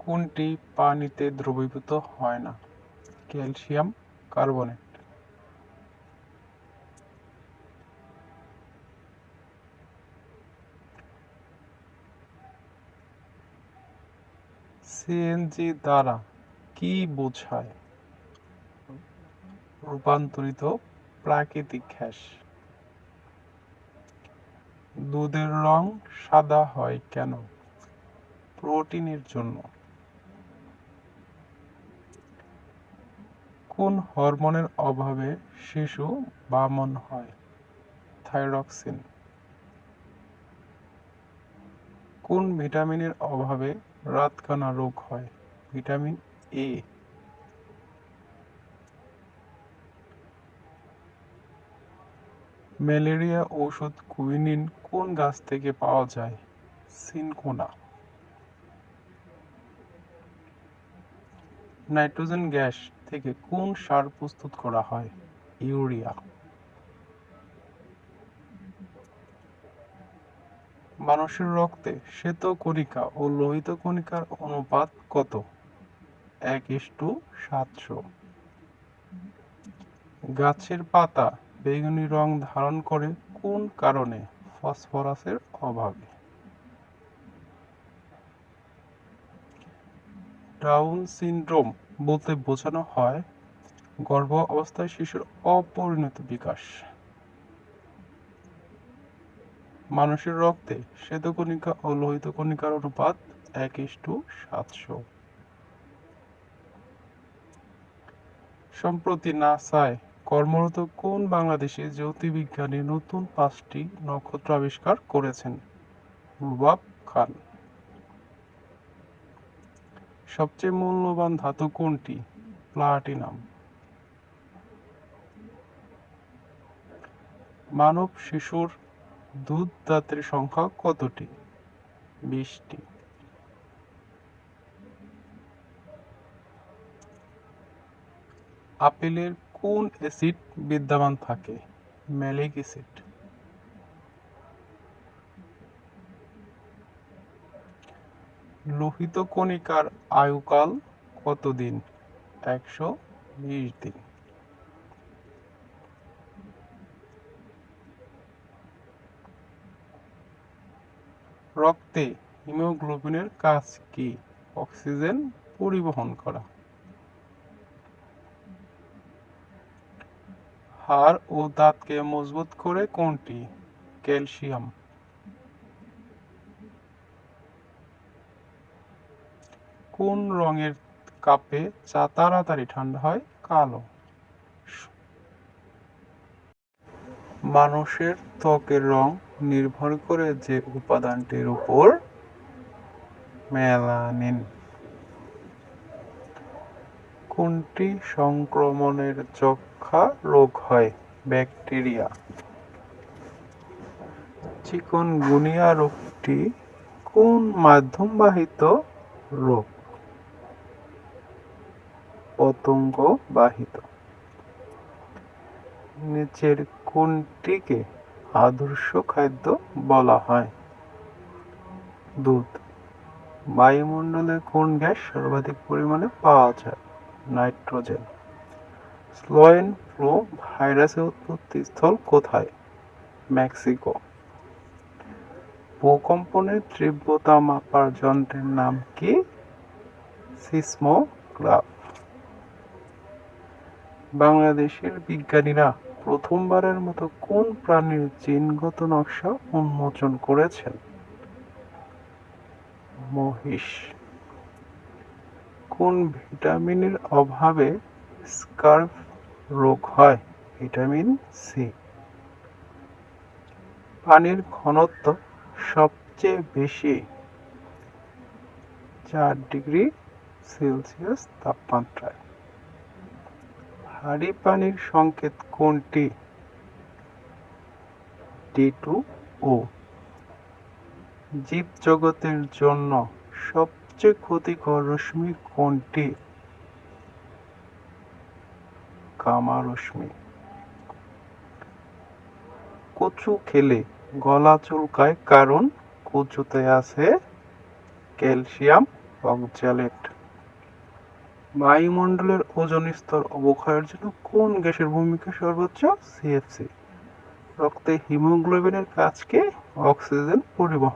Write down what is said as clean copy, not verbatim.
কোনটি পানিতে দ্রবীভূত হয় না? Calcium carbonate. সিএনজি দ্বারা কি বোঝায়? রূপান্তরিত প্রাকৃতিক গ্যাস। দুধের রং সাদা হয় কেন? প্রোটিনের জন্য। কোন হরমোনের অভাবে শিশু বামন হয়? থাইরক্সিন। কোন ভিটামিনের অভাবে রাতকানা রোগ হয়? Vitamin A. ম্যালেরিয়া ঔষধ কুইনিন কোন গাছ থেকে পাওয়া যায়? সিনকোনা। নাইট্রোজেন গ্যাস থেকে কোন সার প্রস্তুত করা হয়? ইউরিয়া। মানুষের রক্তে শ্বেত কণিকা ও লোহিত কণিকার অনুপাত কত? 1:700। গাছের পাতা বেগুনি রং ধারণ করে কোন কারণে? ফসফরাসের অভাবে। ডাউন সিনড্রোম বলতে বোঝানো হয় গর্ভ অবস্থায় শিশুর অপরিণত বিকাশ। মানুষের রক্তে শ্বেতকণিকা ও লোহিত কণিকার অনুপাত 1:700। সম্প্রতি নাসায় কর্মরত কোন বাংলাদেশি জ্যোতির্বিজ্ঞানী নতুন 5টি নক্ষত্র আবিষ্কার করেছেন? রুবাব খান। সবচেয়ে মূল্যবান ধাতু কোনটি? প্লাটিনাম। মানব শিশুর দুধদাঁতের সংখ্যা কতটি? 20টি। আপেলের কোন অ্যাসিড বিদ্যমান থাকে? Malic acid. লোহিত কণিকার আয়ুকাল কতদিন? 120 দিন। রক্তে হিমোগ্লোবিনের কাজ কি? অক্সিজেন পরিবহন করা। হাড় ও দাঁতকে মজবুত করে কোনটি? ক্যালসিয়াম। কোন রঙের কাপে চা তাড়াতাড়ি ঠান্ডা হয়? কালো। মানুষের ত্বকের রং নির্ভর করে যে উপাদানটির উপর? মেলানিন। কোনটি সংক্রমণের যক্ষা রোগ হয়? ব্যাকটেরিয়া। চিকুনগুনিয়া রোগটি কোন মাধ্যমবাহিত রোগ? পতঙ্গ বাহিত। নিচের কোনটিকে আদর্শ খাদ্য বলা হয়? দুধ। বায়ুমণ্ডলে কোন গ্যাস সর্বাধিক পরিমাণে পাওয়া যায়? নাইট্রোজেন। সোয়াইন ফ্লু ভাইরাসের উৎপত্তি স্থল কোথায়? মেক্সিকো। ভূকম্পনের তীব্রতা মাপার যন্ত্রের নাম কি? সিসমোগ্রাফ। বাংলাদেশের বিজ্ঞানীরা প্রথমবারের মতো কোন প্রাণীর জিনগত নকশা উন্মোচন করেছেন? মহিষ। কোন ভিটামিনের অভাবে স্কার্ফ রোগ হয়? Vitamin C. পানির ঘনত্ব সবচেয়ে বেশি 4°C তাপমাত্রায়। ভারী পানির সংকেত কোনটি? D2O। জীবজগতের জন্য সবচেয়ে ক্ষতিকর রশ্মি কোনটি? গামা রশ্মি। কচু খেলে গলা চুলকায় কারণ কচুতে আছে ক্যালসিয়াম অক্সালেট। বায়ুমণ্ডলের ওজোন স্তর অবক্ষয়ের জন্য কোন গ্যাসের ভূমিকা সর্বোচ্চ? সিএফসি। রক্তে হিমোগ্লোবিনের কাজ কি? অক্সিজেন পরিবহন।